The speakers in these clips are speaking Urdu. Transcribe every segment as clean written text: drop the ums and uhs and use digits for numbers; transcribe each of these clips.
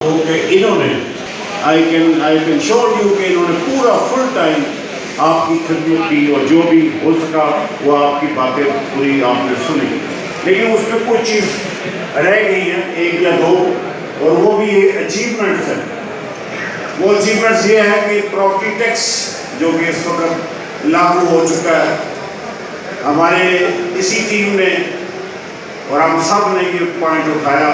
کہ انہوں نے آئی کین شور یو کہ انہوں نے پورا فل ٹائم آپ کی خدمت کی اور جو بھی ہو سکا وہ آپ کی باتیں پوری آپ نے سنی، لیکن اس میں کچھ چیز رہ گئی ہیں، ایک یا دو، اور وہ بھی اچیومنٹس ہیں۔ وہ اچیومنٹس یہ ہے کہ پراپرٹی ٹیکس جو کہ اس وقت لاگو ہو چکا ہے، ہمارے اسی ٹیم نے اور ہم سب نے یہ پوائنٹ اٹھایا،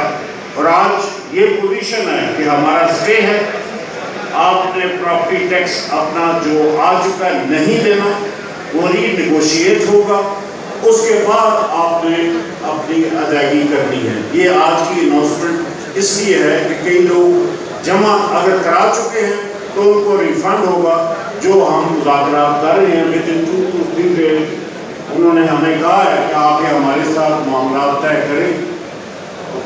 اور آج یہ پوزیشن ہے کہ ہمارا اسٹے ہے۔ آپ نے پراپرٹی ٹیکس اپنا جو آ چکا ہے نہیں دینا، وہ ری نیگوشیٹ ہوگا، اس کے بعد آپ نے اپنی ادائیگی کرنی ہے۔ یہ آج کی اناؤنسمنٹ اس لیے ہے کہ کئی لوگ جمع اگر کرا چکے ہیں تو ان کو ریفنڈ ہوگا، جو ہم مذاکرات کر رہے ہیں within 2 to 3 days۔ انہوں نے ہمیں کہا ہے کہ آپ یہ ہمارے ساتھ معاملات طے کریں،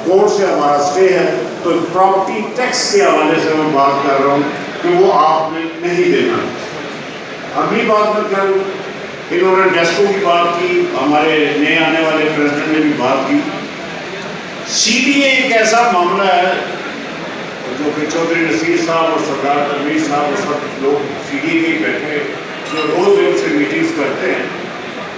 کورٹ سے ہمارا اسٹے ہے، تو پراپرٹی ٹیکس کے حوالے سے میں بات کر رہا ہوں کہ وہ آپ نے نہیں دینا۔ اگلی بات میں کر انہوں نے ڈیسکو کی بات کی، ہمارے نئے آنے والے پریزیڈنٹ نے بھی بات کی۔ سی ڈی اے ایک ایسا معاملہ ہے جو کہ چودھری نصیر صاحب اور سردار تنویر صاحب اور سب لوگ سی ڈی اے کے بیٹھے جو روز ان سے میٹنگز کرتے ہیں،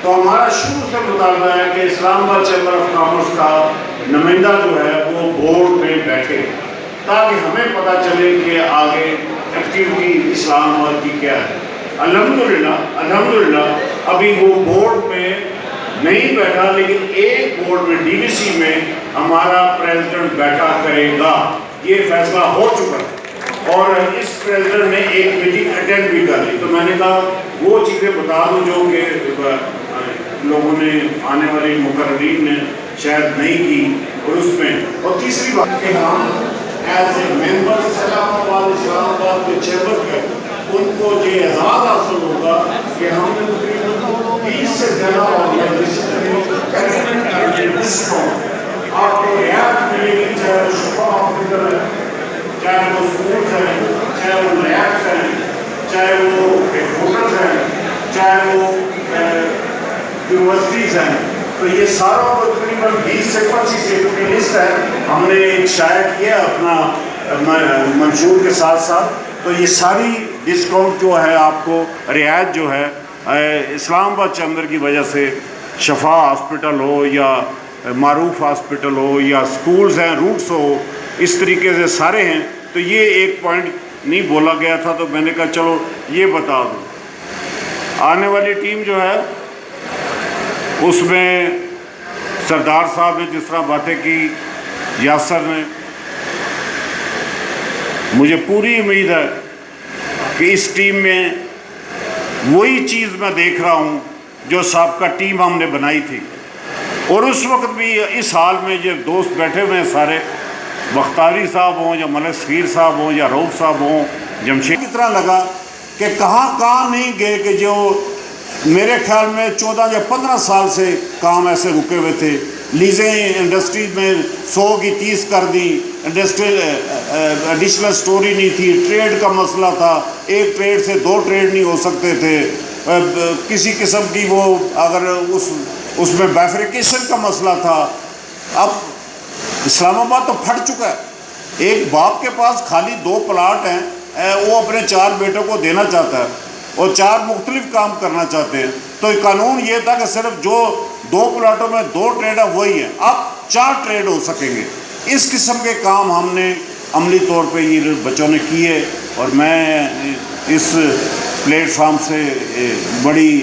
تو ہمارا شروع سے مطالبہ ہے کہ اسلام آباد چیمبر آف کامرس کا نمائندہ جو ہے وہ بورڈ میں بیٹھے، تاکہ ہمیں پتہ چلے کہ آگے ایکٹیویٹی اسلام آباد کی کیا ہے۔ الحمدللہ ابھی وہ بورڈ میں نہیں بیٹھا، لیکن ایک بورڈ میں ڈی وی سی میں ہمارا پریزیڈنٹ بیٹھا کرے گا، یہ فیصلہ ہو چکا ہے، اور اس پریزیڈنٹ نے ایک میٹنگ اٹینڈ بھی کر لی۔ تو میں نے کہا وہ چیزیں بتا دوں جو کہ لوگوں نے آنے والے مقررین نے شاید نہیں کی، اور اس میں اور تیسری بات کہ ہم ایز اے ممبر اسلام آباد کے چیمبر کے ان کو یہ اعزاز حاصل ہوگا کہ ہم نے تقریباً 20 سے زیادہ آپ کو رعایت ملے گی، چاہے وہ شفا ہاسپٹل ہے، چاہے وہ اسکول ہے، چاہے وہ لیبس ہیں، چاہے وہ ہوٹل ہیں، چاہے وہ یونیورسٹیز ہیں، تو یہ ساروں کو تقریباً 20 سے 25 ایک کی لسٹ ہے، ہم نے ایک شائع کیا اپنا منشور کے ساتھ ساتھ۔ تو یہ ساری ڈسکاؤنٹ جو ہے آپ کو رعایت جو ہے اسلام آباد چیمبر کی وجہ سے، شفا ہاسپٹل ہو یا معروف ہاسپٹل ہو یا سکولز ہیں، روٹس ہو، اس طریقے سے سارے ہیں۔ تو یہ ایک پوائنٹ نہیں بولا گیا تھا، تو میں نے کہا چلو یہ بتا دوں۔ آنے والی ٹیم جو ہے اس میں سردار صاحب نے جس طرح باتیں کی، یاسر نے، مجھے پوری امید ہے کہ اس ٹیم میں وہی چیز میں دیکھ رہا ہوں جو سابقہ ٹیم ہم نے بنائی تھی، اور اس وقت بھی اس حال میں یہ دوست بیٹھے ہوئے ہیں سارے، بختاری صاحب ہوں یا ملک صغیر صاحب ہوں یا روف صاحب ہوں، جمشید کی طرح لگا کہ کہاں نہیں گئے کہ جو میرے خیال میں 14 یا 15 سال سے کام ایسے رکے ہوئے تھے۔ لیزیں انڈسٹریز میں 100 کی 30 کر دی، انڈسٹریل ایڈیشنل سٹوری نہیں تھی، ٹریڈ کا مسئلہ تھا، ایک ٹریڈ سے 2 ٹریڈ نہیں ہو سکتے تھے، کسی قسم کی وہ اگر اس میں بیفریکیشن کا مسئلہ تھا۔ اب اسلام آباد تو پھٹ چکا ہے، ایک باپ کے پاس خالی 2 پلاٹ ہیں، وہ اپنے 4 بیٹوں کو دینا چاہتا ہے اور 4 مختلف کام کرنا چاہتے ہیں، تو قانون یہ تھا کہ صرف جو 2 پلاٹوں میں 2 ٹریڈ ہے وہی ہیں، اب 4 ٹریڈ ہو سکیں گے۔ اس قسم کے کام ہم نے عملی طور پہ یہ بچوں نے کیے، اور میں اس پلیٹ فارم سے بڑی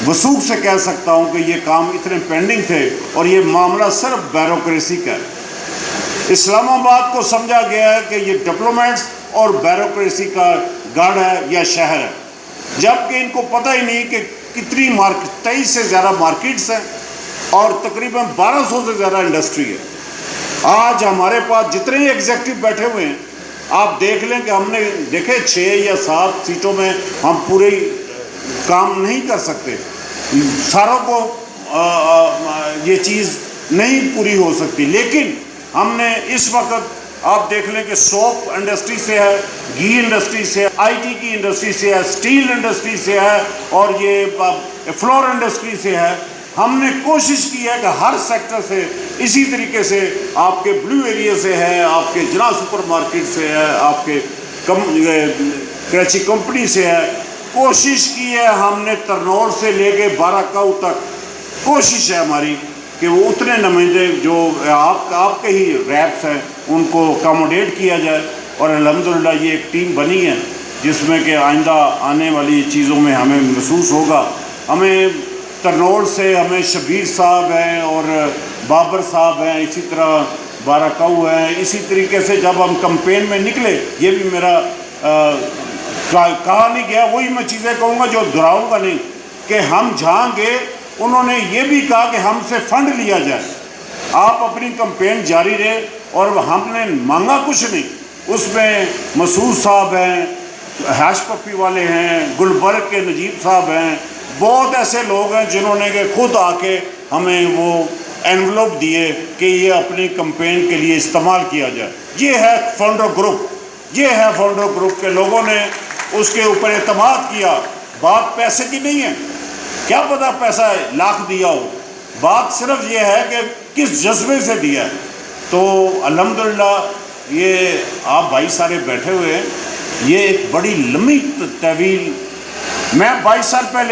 وثوق سے کہہ سکتا ہوں کہ یہ کام اتنے پینڈنگ تھے، اور یہ معاملہ صرف بیوروکریسی کا ہے۔ اسلام آباد کو سمجھا گیا ہے کہ یہ ڈپلومیٹس اور بیوروکریسی کا گڑھ ہے یا شہر ہے، جبکہ ان کو پتہ ہی نہیں کہ کتنی 23 سے زیادہ مارکیٹس ہیں اور تقریباً 1200 سے زیادہ انڈسٹری ہے۔ آج ہمارے پاس جتنے ایگزیکٹو بیٹھے ہوئے ہیں، آپ دیکھ لیں کہ ہم نے دیکھے 6 یا 7 سیٹوں میں ہم پورے کام نہیں کر سکتے، ساروں کو یہ چیز نہیں پوری ہو سکتی، لیکن ہم نے اس وقت آپ دیکھ لیں کہ سوپ انڈسٹری سے ہے، گھی انڈسٹری سے ہے، آئی ٹی کی انڈسٹری سے ہے، سٹیل انڈسٹری سے ہے، اور یہ فلور انڈسٹری سے ہے۔ ہم نے کوشش کی ہے کہ ہر سیکٹر سے اسی طریقے سے آپ کے بلو ایریا سے ہے، آپ کے جناح سپر مارکیٹ سے ہے، آپ کے کراچی کمپنی سے ہے. کوشش کی ہے ہم نے ترنور سے لے کے باراکاؤ تک، کوشش ہے ہماری کہ وہ اتنے نمائندے جو آپ کے ہی ریپس ہیں ان کو اکاموڈیٹ کیا جائے. اور الحمدللہ یہ ایک ٹیم بنی ہے جس میں کہ آئندہ آنے والی چیزوں میں ہمیں محسوس ہوگا. ہمیں ترنور سے ہمیں شبیر صاحب ہیں اور بابر صاحب ہیں، اسی طرح باراکاؤ ہیں. اسی طریقے سے جب ہم کمپین میں نکلے، یہ بھی میرا کہا نہیں گیا، وہی میں چیزیں کہوں گا جو دہراؤں گا نہیں، کہ ہم جہاں گئے انہوں نے یہ بھی کہا کہ ہم سے فنڈ لیا جائے، آپ اپنی کمپین جاری رہے. اور ہم نے مانگا کچھ نہیں. اس میں مسعود صاحب ہیں، ہیش پپی والے ہیں، گلبرگ کے نجیب صاحب ہیں، بہت ایسے لوگ ہیں جنہوں نے کہ خود آ کے ہمیں وہ انویلوپ دیے کہ یہ اپنی کمپین کے لیے استعمال کیا جائے. یہ ہے فاؤنڈر گروپ، یہ ہے فاؤنڈر گروپ کے لوگوں نے اس کے اوپر اعتماد کیا. بات پیسے کی نہیں ہے، کیا پتہ پیسہ لاکھ دیا ہو، بات صرف یہ ہے کہ کس جذبے سے دیا ہے. تو الحمدللہ یہ آپ بھائی سارے بیٹھے ہوئے ہیں، یہ ایک بڑی لمبی طویل، میں 22 سال پہلے